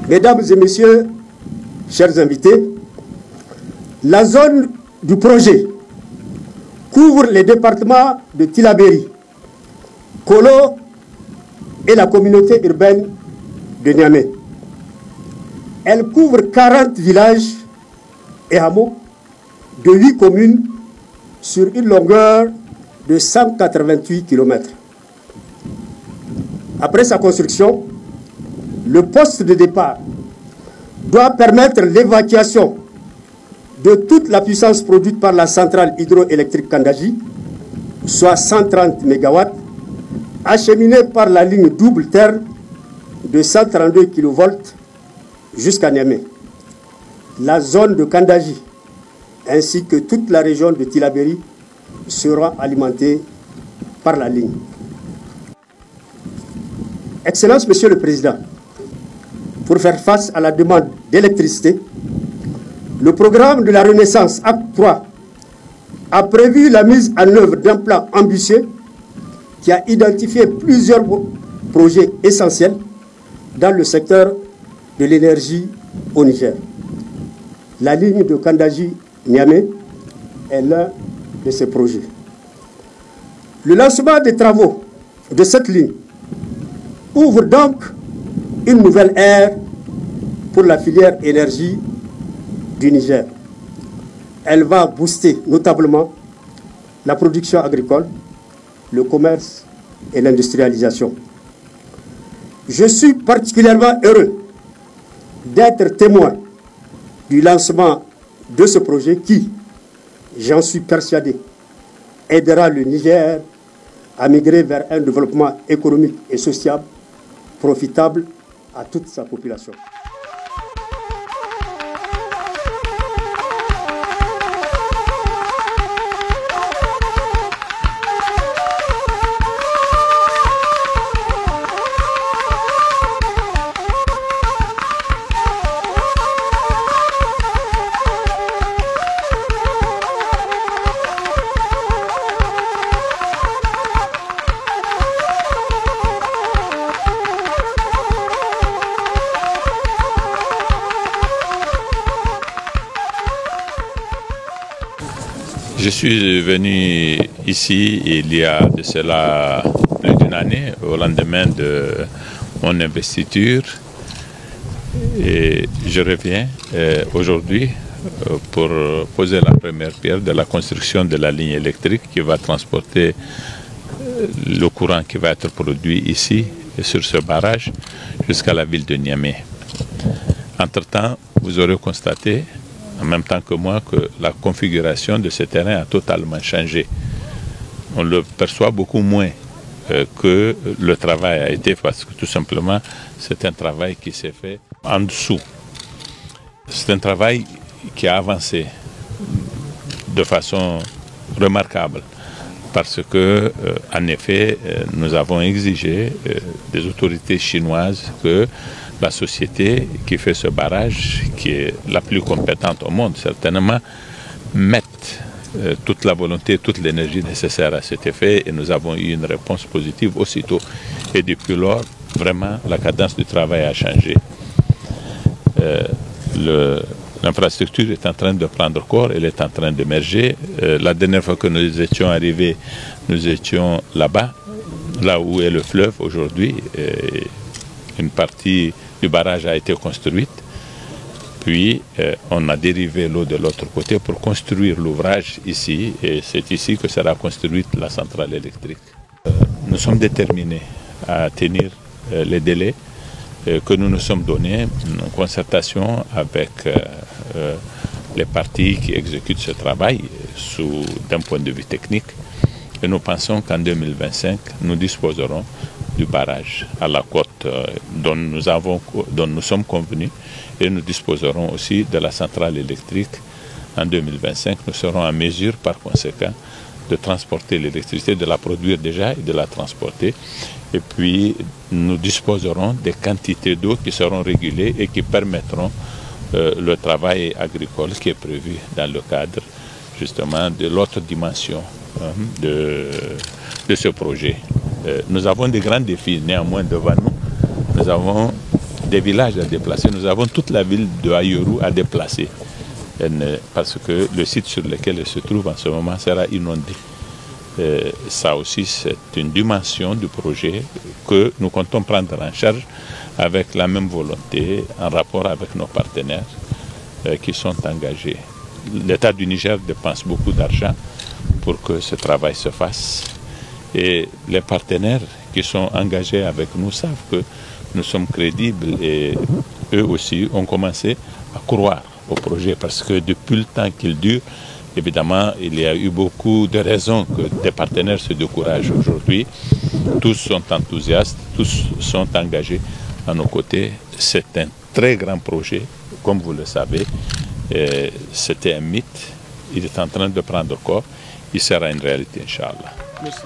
Mesdames et messieurs, chers invités, la zone du projet couvre les départements de Tillabéri, Kolo et la communauté urbaine de Niamey. Elle couvre 40 villages et hameaux de 8 communes sur une longueur de 188 km. Après sa construction, le poste de départ doit permettre l'évacuation de toute la puissance produite par la centrale hydroélectrique Kandaji, soit 130 MW, acheminée par la ligne double terre de 132 kV jusqu'à Niamey. La zone de Kandaji ainsi que toute la région de Tillabéri sera alimentée par la ligne. Excellence, Monsieur le Président, pour faire face à la demande d'électricité, le programme de la Renaissance Acte 3 a prévu la mise en œuvre d'un plan ambitieux qui a identifié plusieurs projets essentiels dans le secteur de l'énergie au Niger. La ligne de Kandaji-Niamey est l'un de ces projets. Le lancement des travaux de cette ligne ouvre donc une nouvelle ère pour la filière énergie du Niger. Elle va booster notablement la production agricole, le commerce et l'industrialisation. Je suis particulièrement heureux d'être témoin du lancement de ce projet qui, j'en suis persuadé, aidera le Niger à migrer vers un développement économique et social profitable à toute sa population. Je suis venu ici il y a de cela plus d'une année, au lendemain de mon investiture. Et je reviens aujourd'hui pour poser la première pierre de la construction de la ligne électrique qui va transporter le courant qui va être produit ici et sur ce barrage jusqu'à la ville de Niamey. Entre-temps, vous aurez constaté en même temps que moi que la configuration de ce terrain a totalement changé. On le perçoit beaucoup moins que le travail a été, parce que tout simplement c'est un travail qui s'est fait en dessous. C'est un travail qui a avancé de façon remarquable parce que, en effet, nous avons exigé des autorités chinoises que la société qui fait ce barrage, qui est la plus compétente au monde, certainement, mette toute la volonté, toute l'énergie nécessaire à cet effet. Et nous avons eu une réponse positive aussitôt. Et depuis lors, vraiment, la cadence du travail a changé. L'infrastructure est en train de prendre corps, elle est en train d'émerger. La dernière fois que nous étions arrivés, nous étions là-bas, là où est le fleuve aujourd'hui. Une partie du barrage a été construite, puis on a dérivé l'eau de l'autre côté pour construire l'ouvrage ici, et c'est ici que sera construite la centrale électrique. Nous sommes déterminés à tenir les délais que nous nous sommes donnés en concertation avec les parties qui exécutent ce travail d'un point de vue technique, et nous pensons qu'en 2025, nous disposerons du barrage à la côte dont nous sommes convenus, et nous disposerons aussi de la centrale électrique en 2025. Nous serons en mesure par conséquent de transporter l'électricité, de la produire déjà et de la transporter. Et puis nous disposerons des quantités d'eau qui seront régulées et qui permettront le travail agricole qui est prévu dans le cadre justement de l'autre dimension de ce projet. Nous avons des grands défis néanmoins devant nous. Nous avons des villages à déplacer. Nous avons toute la ville de Ayoru à déplacer parce que le site sur lequel elle se trouve en ce moment sera inondé. Ça aussi, c'est une dimension du projet que nous comptons prendre en charge avec la même volonté, en rapport avec nos partenaires qui sont engagés. L'État du Niger dépense beaucoup d'argent pour que ce travail se fasse. Et les partenaires qui sont engagés avec nous savent que nous sommes crédibles et eux aussi ont commencé à croire au projet parce que depuis le temps qu'il dure, évidemment, il y a eu beaucoup de raisons que des partenaires se découragent aujourd'hui. Tous sont enthousiastes, tous sont engagés à nos côtés. C'est un très grand projet, comme vous le savez. C'était un mythe. Il est en train de prendre corps. Il sera une réalité, Inch'Allah. Merci.